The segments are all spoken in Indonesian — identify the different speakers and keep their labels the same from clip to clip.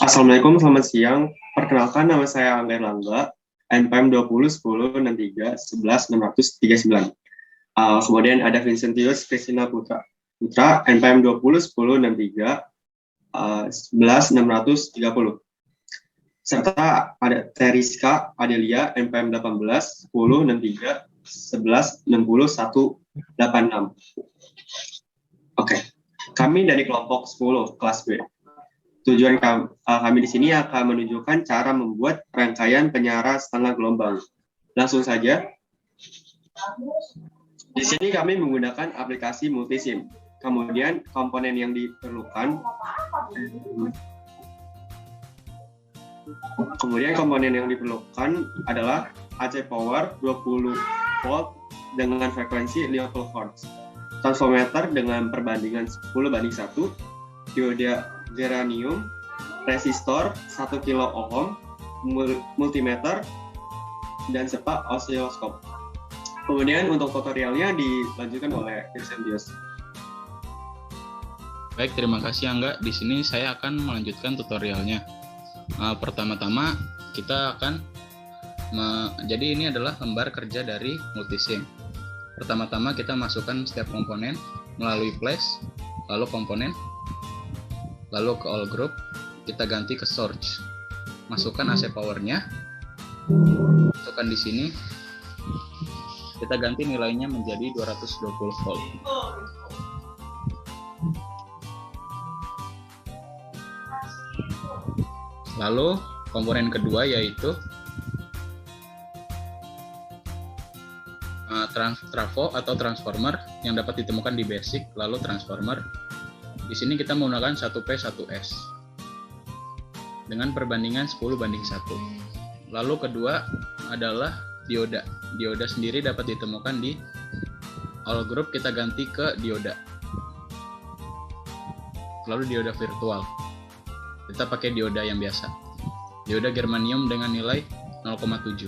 Speaker 1: Assalamualaikum, selamat siang. Perkenalkan, nama saya Angga Erlangga, NPM 2010-63-11-639. Kemudian ada Vincentius Kristina Putra, NPM 2010-63-11-630. Serta ada Teriska Adelia, NPM 18-10-63-11-60-186. Oke, kami dari kelompok 10 kelas B. Tujuan kami di sini akan menunjukkan cara membuat rangkaian penyara setengah gelombang. Langsung saja. Di sini kami menggunakan aplikasi multisim. Kemudian komponen yang diperlukan adalah AC power 20 volt dengan frekuensi 50 Hz. Transformator dengan perbandingan 10:1, dioda geranium, resistor 1 kilo ohm, multimeter, dan serta osiloskop. Kemudian untuk tutorialnya dilanjutkan oleh Vincentius.
Speaker 2: Baik, terima kasih Angga. Di sini saya akan melanjutkan tutorialnya. Pertama-tama kita akan jadi ini adalah lembar kerja dari multisim. Pertama-tama kita masukkan setiap komponen melalui flash, lalu komponen, lalu ke all group, kita ganti ke source. Masukkan AC powernya, masukkan di sini, kita ganti nilainya menjadi 220 volt. Lalu komponen kedua yaitu trafo atau transformer yang dapat ditemukan di basic, lalu transformer. Di sini kita menggunakan 1P1S dengan perbandingan 10:1. Lalu kedua adalah dioda. Dioda sendiri dapat ditemukan di all group, kita ganti ke dioda. Lalu dioda virtual, kita pakai dioda yang biasa. Dioda germanium dengan nilai 0,7.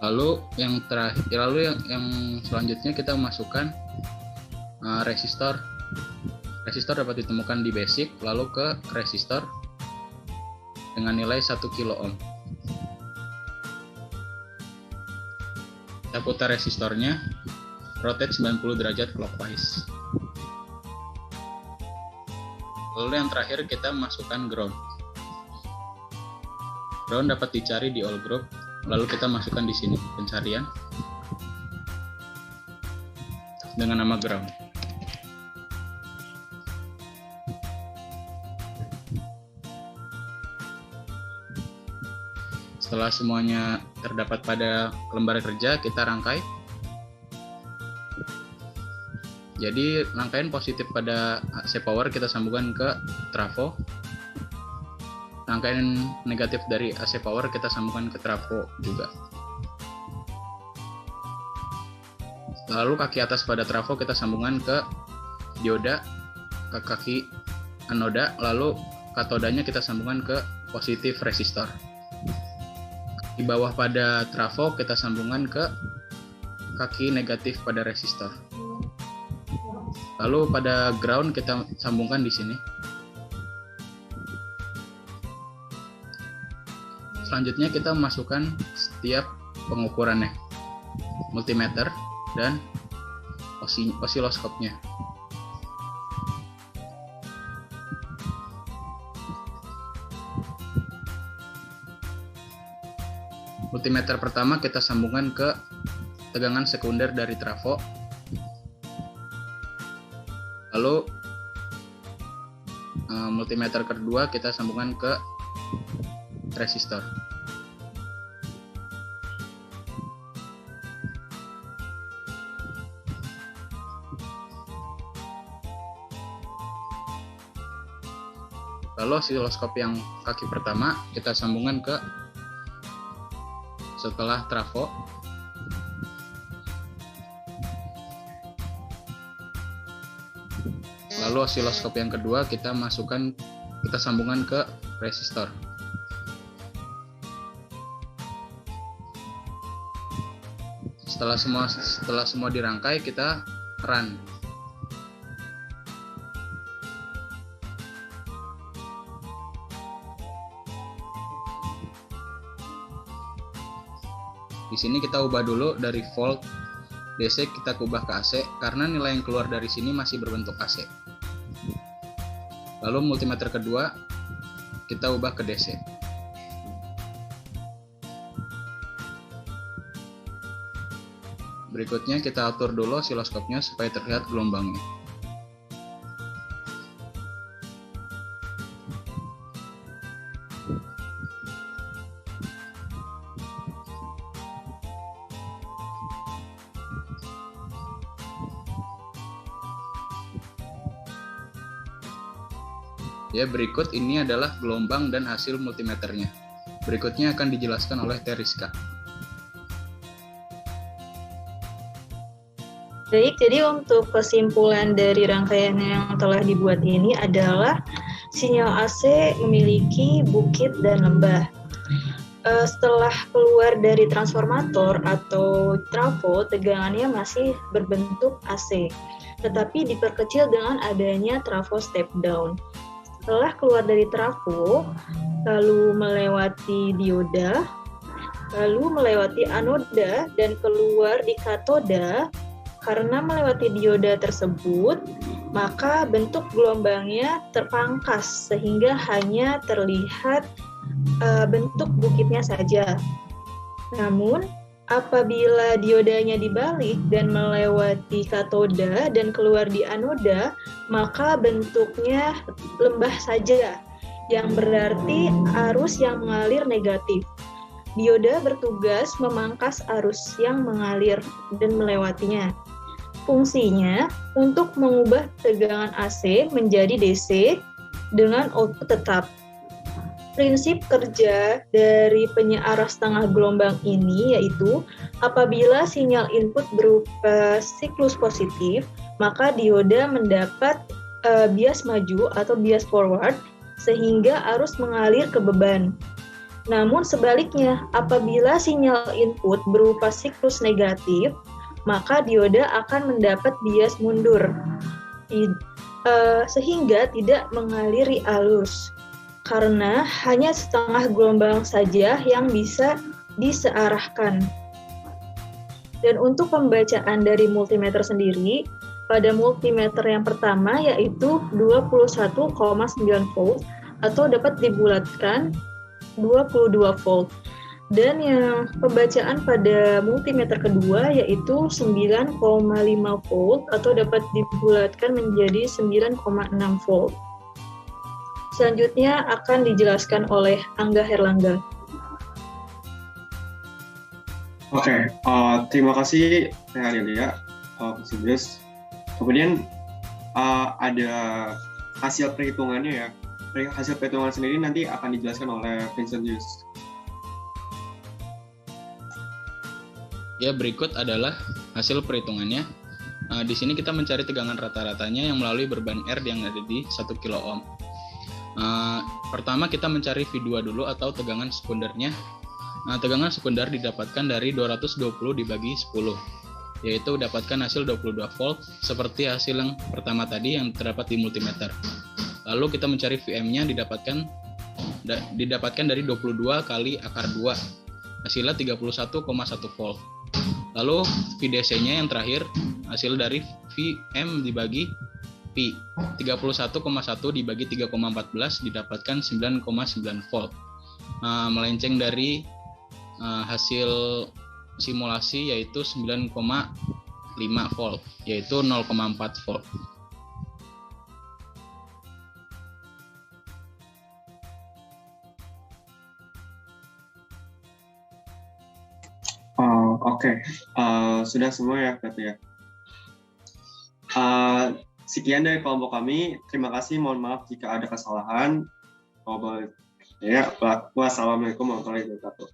Speaker 2: Lalu yang selanjutnya kita masukkan resistor. Resistor dapat ditemukan di basic, lalu ke resistor dengan nilai 1 kilo ohm. Kita putar resistornya, rotate 90 derajat clockwise. Lalu yang terakhir kita masukkan ground. Ground dapat dicari di all group. Lalu kita masukkan di sini pencarian dengan nama ground. Setelah semuanya terdapat pada lembar kerja, kita rangkai. Jadi rangkaian positif pada AC power kita sambungkan ke trafo. Rangkaian negatif dari AC power kita sambungkan ke trafo juga. Lalu kaki atas pada trafo kita sambungkan ke dioda, ke kaki anoda, lalu katodanya kita sambungkan ke positif resistor. Di bawah pada trafo kita sambungkan ke kaki negatif pada resistor. Lalu pada ground kita sambungkan di sini. Selanjutnya kita masukkan setiap pengukurannya, multimeter dan osiloskopnya. Multimeter pertama kita sambungkan ke tegangan sekunder dari trafo. Lalu multimeter kedua kita sambungkan ke resistor. Lalu osiloskop yang kaki pertama kita sambungkan ke setelah trafo. Lalu osiloskop yang kedua kita sambungkan ke resistor. Setelah semua dirangkai, kita run. Di sini kita ubah dulu dari volt DC kita ubah ke AC karena nilai yang keluar dari sini masih berbentuk AC. Lalu multimeter kedua kita ubah ke DC. Berikutnya kita atur dulu osiloskopnya supaya terlihat gelombangnya. Ya, berikut ini adalah gelombang dan hasil multimeternya. Berikutnya akan dijelaskan oleh Teriska.
Speaker 3: Baik, jadi untuk kesimpulan dari rangkaian yang telah dibuat ini adalah sinyal AC memiliki bukit dan lembah. Setelah keluar dari transformator atau trafo, tegangannya masih berbentuk AC, tetapi diperkecil dengan adanya trafo step down. Setelah keluar dari trafo, lalu melewati dioda, lalu melewati anoda dan keluar di katoda. Karena melewati dioda tersebut, maka bentuk gelombangnya terpangkas sehingga hanya terlihat bentuk bukitnya saja. Namun, apabila diodanya dibalik dan melewati katoda dan keluar di anoda, maka bentuknya lembah saja, yang berarti arus yang mengalir negatif. Dioda bertugas memangkas arus yang mengalir dan melewatinya. Fungsinya untuk mengubah tegangan AC menjadi DC dengan output tetap. Prinsip kerja dari penyearah setengah gelombang ini yaitu apabila sinyal input berupa siklus positif, maka dioda mendapat bias maju atau bias forward sehingga arus mengalir ke beban. Namun sebaliknya, apabila sinyal input berupa siklus negatif, maka dioda akan mendapat bias mundur sehingga tidak mengaliri arus. Karena hanya setengah gelombang saja yang bisa disearahkan. Dan untuk pembacaan dari multimeter sendiri, pada multimeter yang pertama yaitu 21,9 volt atau dapat dibulatkan 22 volt. Dan yang pembacaan pada multimeter kedua yaitu 9,5 volt atau dapat dibulatkan menjadi 9,6 volt. Selanjutnya akan dijelaskan oleh Angga Herlangga.
Speaker 1: Oke, terima kasih Teh Adelia, Subes. Kemudian ada hasil perhitungannya ya. Hasil perhitungan sendiri nanti akan dijelaskan oleh Vincentius.
Speaker 2: Ya, berikut adalah hasil perhitungannya. Di sini kita mencari tegangan rata-ratanya yang melalui berban R yang ada di 1 kilo ohm. Pertama kita mencari V2 dulu atau tegangan sekundernya. Tegangan sekunder didapatkan dari 220 dibagi 10, yaitu dapatkan hasil 22 volt seperti hasil yang pertama tadi yang terdapat di multimeter. Lalu kita mencari VM-nya didapatkan dari 22 kali akar 2, hasilnya 31,1 volt. Lalu VDC-nya yang terakhir, hasil dari VM dibagi Pi, 31,1 dibagi 3,14 didapatkan 9,9 volt. Melenceng dari hasil simulasi yaitu 9,5 volt, yaitu 0,4 volt.
Speaker 1: Oke. Sudah semua ya berarti ya. Sekian dari kelompok kami. Terima kasih. Mohon maaf jika ada kesalahan. Ya, wassalamualaikum warahmatullahi wabarakatuh.